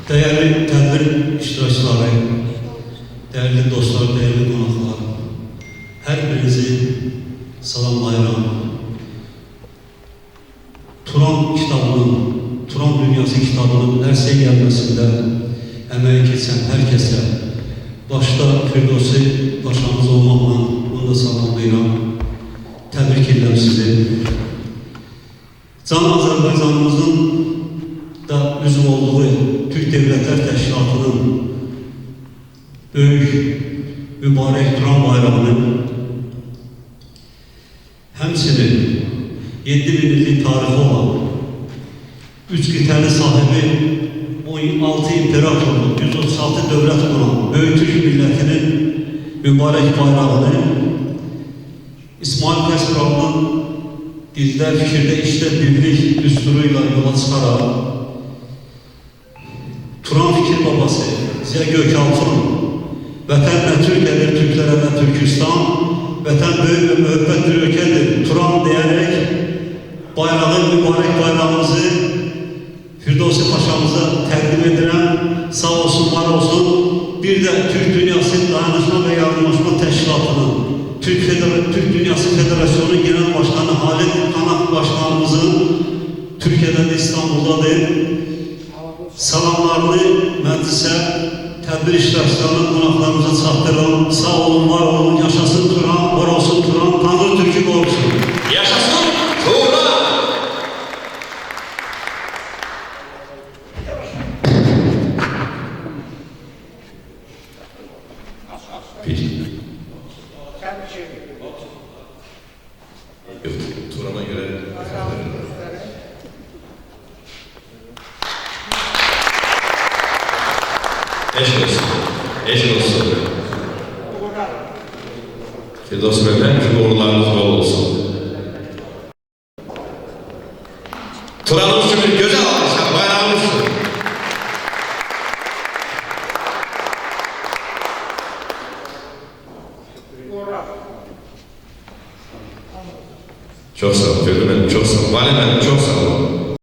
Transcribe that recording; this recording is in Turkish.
Değerli tedbir iştirakçıları, değerli dostlar, değerli konuklar, her birinizi salamlayıram. Turan kitabının, Turan Dünyası kitabının dərsə gəlməsində əməyi keçən hər kəsə, başta Firdevsi başımız olmaqla onu da salamlayıram. Təbrik edirəm sizi. Can Azərbaycanımızın da üzv olduğu Türk Devletler Təşkilatının böyük, mübarək Turan bayrağının həmçinin 7000 illik tarihi olan 3 qitəli sahibi 16 imperatorluq, 136 dövlət kuran böyük Türk millətinin mübarək bayrağını İsmail Kəsprav'ın dildə, fikirdə, işdə birlik düsturuyla yola çıxaraq Turan fikir babası Ziya Gökalpın vətən nə Türkiye'dir, Türklere də Türkistan, vətən böyük ve müəbbət bir ülkedir, Turan deyərək bayrağı, mübarək bayrağımızı Firdevsi Paşa'mıza təqdim edirəm. Sağ olsun, var olsun. Bir de Türk Dünyası Dayanışma ve Yardımlaşma Təşkilatının Türk Dünyası Federasyonu Genel Başkanı Halit Kanak Başkanımızın Türkiye'de de İstanbul'dadır. Salamlarını məclisə, tədbir iştirakçılarının qonaqlarımıza çatdırın. Sağ olun, var olun, yaşasın Turan, var olsun Turan, Tanrı Türk'ü qorusun. Yaşasın Turan! Turan'a göre eşit olsun. Eşit olsun. Firdevsi Bey'den uğurlarınız bol olsun. Turan'ımız için bir güzel alkışlar, bayrağımız için. Çok sağ olun Firdevsi Bey, çok sağ olun. Valim Bey, çok sağ olun.